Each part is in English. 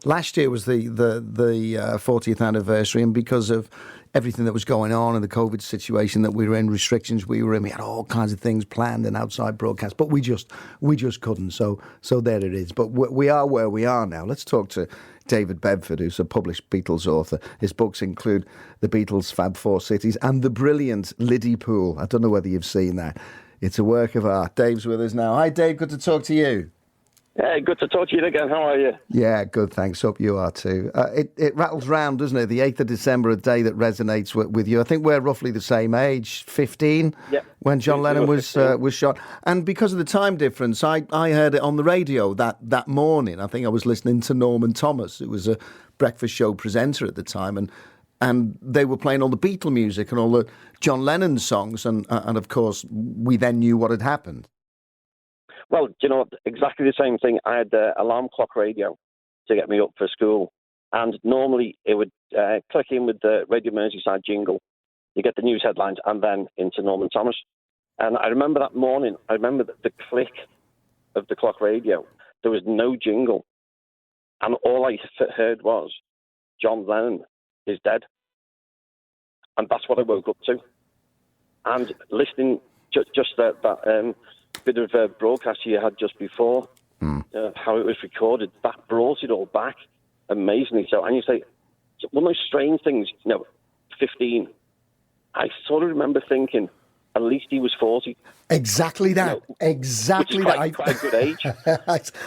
last year was the 40th anniversary, and because of everything that was going on and the COVID situation that we were in, restrictions we were in, we had all kinds of things planned and outside broadcasts, but we just couldn't. So there it is. But we are where we are now. Let's talk to David Bedford, who's a published Beatles author. His books include The Beatles' Fab Four Cities and the brilliant Liddy Pool. I don't know whether you've seen that. It's a work of art. Dave's with us now. Hi, Dave. Good to talk to you. Yeah, good to talk to you again. How are you? Yeah, good, thanks. Hope you are too. It rattles round, doesn't it? The 8th of December, a day that resonates with you. I think we're roughly the same age, 15, when John Lennon was shot. And because of the time difference, I heard it on the radio that morning. I think I was listening to Norman Thomas, who was a breakfast show presenter at the time, and they were playing all the Beatle music and all the John Lennon songs, and of course, we then knew what had happened. Well, do you know what? Exactly the same thing. I had the alarm clock radio to get me up for school. And normally it would click in with the Radio Merseyside jingle. You get the news headlines and then into Norman Thomas. And I remember that morning, the click of the clock radio. There was no jingle. And all I heard was, John Lennon is dead. And that's what I woke up to. And listening just that bit of broadcast you had just before, how it was recorded, that brought it all back amazingly. So, and you say, one of those strange things, 15, I sort of remember thinking, at least he was 40. Exactly that. Exactly that. Quite a good age.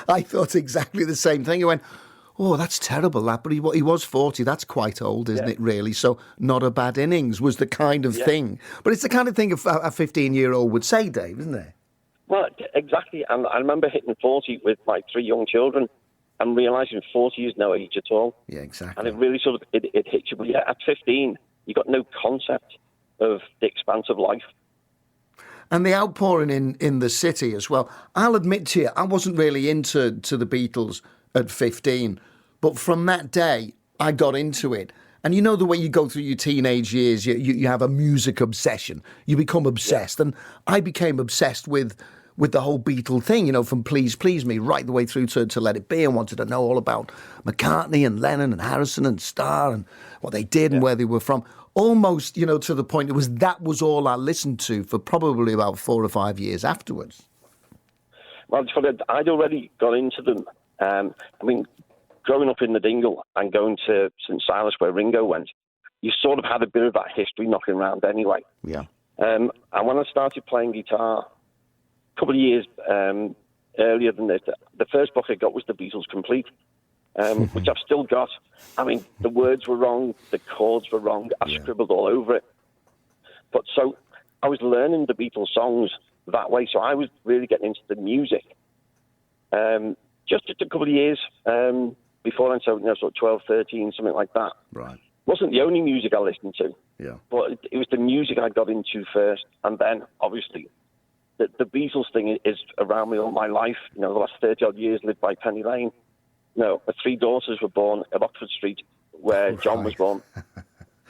I thought exactly the same thing. I went, oh, that's terrible, that. But he was 40. That's quite old, isn't it, really? So not a bad innings was the kind of thing. But it's the kind of thing a 15-year-old would say, Dave, isn't it? Well, exactly. And I remember hitting 40 with my 3 young children and realising 40 is no age at all. Yeah, exactly. And it really sort of, it hits you. But yeah, at 15, you got no concept of the expanse of life. And the outpouring in the city as well. I'll admit to you, I wasn't really into the Beatles at 15. But from that day, I got into it. And you know the way you go through your teenage years, you have a music obsession. You become obsessed. And I became obsessed with the whole Beatle thing, from Please Please Me right the way through to Let It Be. I wanted to know all about McCartney and Lennon and Harrison and Starr and what they did and where they were from. Almost, to the point that was all I listened to for probably about 4 or 5 years afterwards. Well, I'd already got into them. Growing up in the Dingle and going to St Silas where Ringo went, you sort of had a bit of that history knocking around anyway. Yeah. And when I started playing guitar a couple of years earlier than this, the first book I got was The Beatles Complete, which I've still got. The words were wrong, the chords were wrong, I scribbled all over it. But so I was learning the Beatles songs that way, so I was really getting into the music. Just a couple of years before then, so sort of 12, 13, something like that. Right. Wasn't the only music I listened to. Yeah. But it was the music I got into first, and then obviously the Beatles thing is around me all my life. The last 30-odd years lived by Penny Lane. My 3 daughters were born at Oxford Street, where John was born,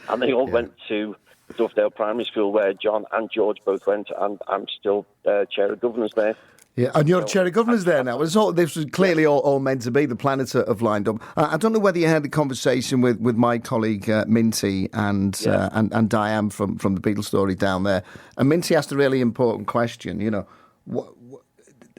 and they all went to Dovedale Primary School, where John and George both went, and I'm still chair of governors there. Yeah, and you're chair of governors there now. This was clearly all meant to be. The planets have lined up. I don't know whether you had the conversation with my colleague Minty and Diane from the Beatles Story down there. And Minty asked a really important question.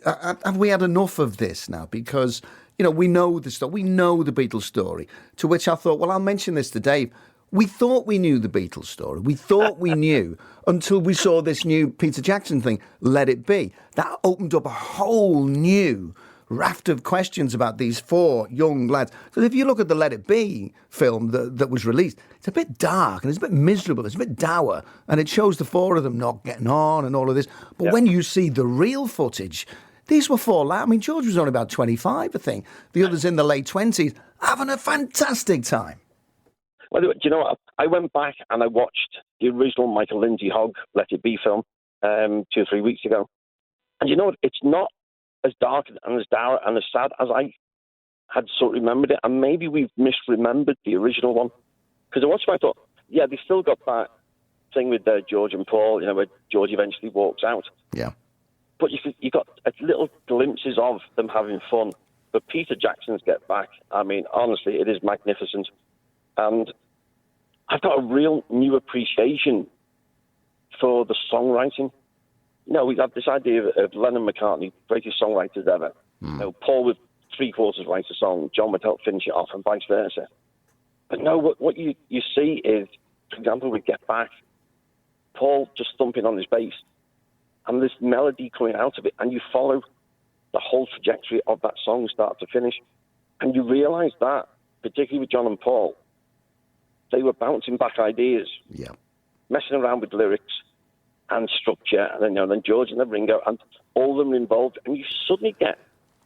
Have we had enough of this now? Because we know the story. We know the Beatles Story. To which I thought, well, I'll mention this to Dave. We thought we knew the Beatles story. We thought we knew until we saw this new Peter Jackson thing, Let It Be. That opened up a whole new raft of questions about these 4 young lads. Because if you look at the Let It Be film that was released, it's a bit dark and it's a bit miserable. It's a bit dour. And it shows the 4 of them not getting on and all of this. But when you see the real footage, these were 4 lads. George was only about 25, I think. The others in the late 20s, having a fantastic time. Well, do you know what? I went back and I watched the original Michael Lindsay Hogg Let It Be film 2 or 3 weeks ago. And you know what? It's not as dark and as dour and as sad as I had sort of remembered it. And maybe we've misremembered the original one. Because I watched it and I thought, they still got that thing with George and Paul, where George eventually walks out. Yeah. But you got little glimpses of them having fun. But Peter Jackson's Get Back, I mean, honestly, it is magnificent. And I've got a real new appreciation for the songwriting. You know, we've had this idea of Lennon and McCartney, greatest songwriters ever. You know, Paul would three-quarters write a song, John would help finish it off, and vice versa. But no, what you see is, for example, with Get Back, Paul just thumping on his bass, and this melody coming out of it, and you follow the whole trajectory of that song, start to finish. And you realise that, particularly with John and Paul, they were bouncing back ideas, messing around with lyrics and structure, and then George and then Ringo, and all of them involved, and you suddenly get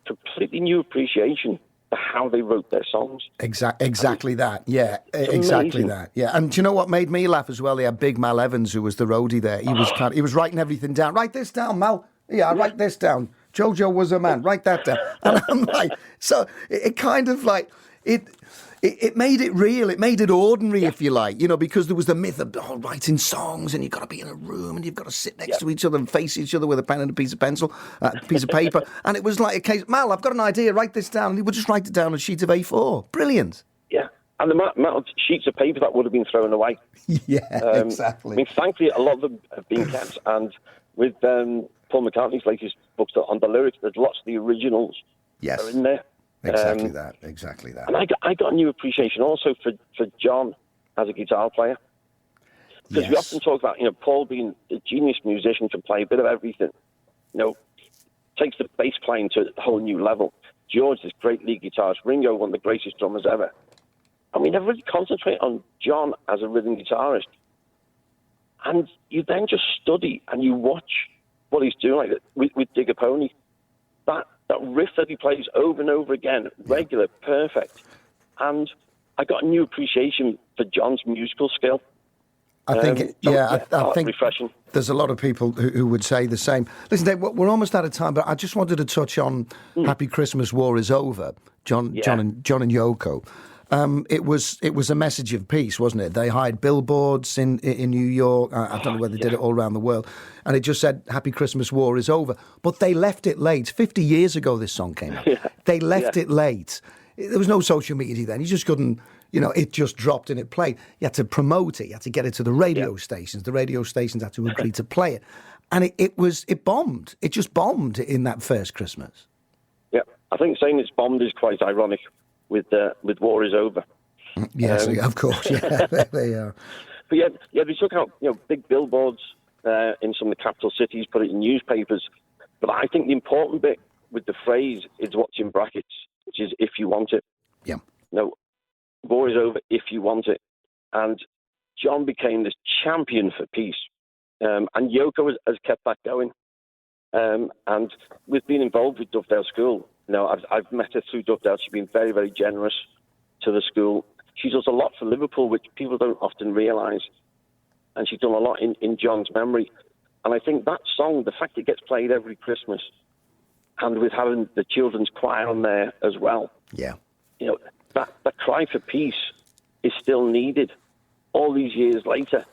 completely new appreciation for how they wrote their songs. Exactly that. Yeah, exactly amazing. that. Yeah, and do you know what made me laugh as well? They had Big Mal Evans, who was the roadie there. He was writing everything down. Write this down, Mal. Yeah, write this down. Jojo was a man. Write that down. And I'm like, so it kind of like it made it real. It made it ordinary, if you like, you know, because there was the myth of writing songs, and you've got to be in a room, and you've got to sit next to each other and face each other with a pen and a piece of paper. And it was like a case, Mal, I've got an idea, write this down. And he would just write it down on a sheet of A4. Brilliant. Yeah. And the amount of sheets of paper that would have been thrown away. Yeah, exactly. I mean, thankfully, a lot of them have been kept. And with Paul McCartney's latest books on the lyrics, there's lots of the originals that are in there. Exactly that. And I got a new appreciation also for John as a guitar player. Because we often talk about, you know, Paul being a genius musician, can play a bit of everything. You know, takes the bass playing to a whole new level. George, this great lead guitarist. Ringo, one of the greatest drummers ever. And we never really concentrate on John as a rhythm guitarist. And you then just study and you watch what he's doing, like with Dig a Pony. That riff that he plays over and over again, regular, perfect. And I got a new appreciation for John's musical skill. I think, I think refreshing. There's a lot of people who would say the same. Listen, Dave, we're almost out of time, but I just wanted to touch on Happy Christmas, War is Over, John and Yoko. It was a message of peace, wasn't it? They hired billboards in New York. I don't know whether they did it all around the world. And it just said, Happy Christmas, War is Over. But they left it late. 50 years ago this song came out. They left it late. There was no social media then. You just couldn't, you know, it just dropped and it played. You had to promote it. You had to get it to the radio stations. The radio stations had to agree to play it. And it bombed. It just bombed in that first Christmas. Yeah, I think saying it's bombed is quite ironic with War is Over. Yes, of course. Yeah, they are. But they took out, you know, big billboards in some of the capital cities, put it in newspapers. But I think the important bit with the phrase is what's in brackets, which is if you want it. Yeah. No, War is over if you want it. And John became this champion for peace. And Yoko has kept that going. And with being involved with Dovedale School, you know, I've met her through Dovedale. She's been very, very generous to the school. She does a lot for Liverpool, which people don't often realise. And she's done a lot in John's memory. And I think that song, the fact it gets played every Christmas, and with having the children's choir on there as well, you know, that cry for peace is still needed all these years later,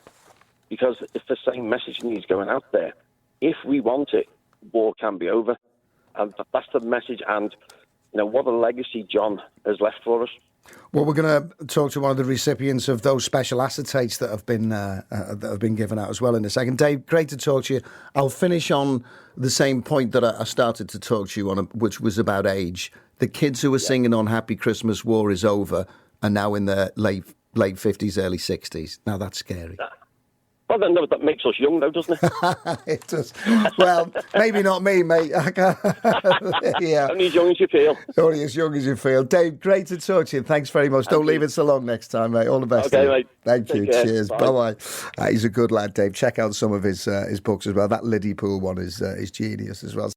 because it's the same message needs going out there. If we want it, war can be over. And that's the message. And, you know, what a legacy John has left for us. Well, we're going to talk to one of the recipients of those special acetates that have been given out as well in a second. Dave, great to talk to you. I'll finish on the same point that I started to talk to you on, which was about age. The kids who were singing on Happy Christmas, War is Over are now in their late 50s, early 60s. Now that's scary. Well, then, that makes us young, though, doesn't it? It does. Well, maybe not me, mate. Yeah. Only as young as you feel. Only as young as you feel. Dave, great to talk to you. Thanks very much. Don't leave it so long next time, mate. All the best. Okay, mate. Thank you. Care. Cheers. Bye-bye. He's a good lad, Dave. Check out some of his books as well. That Liddy Pool one is genius as well.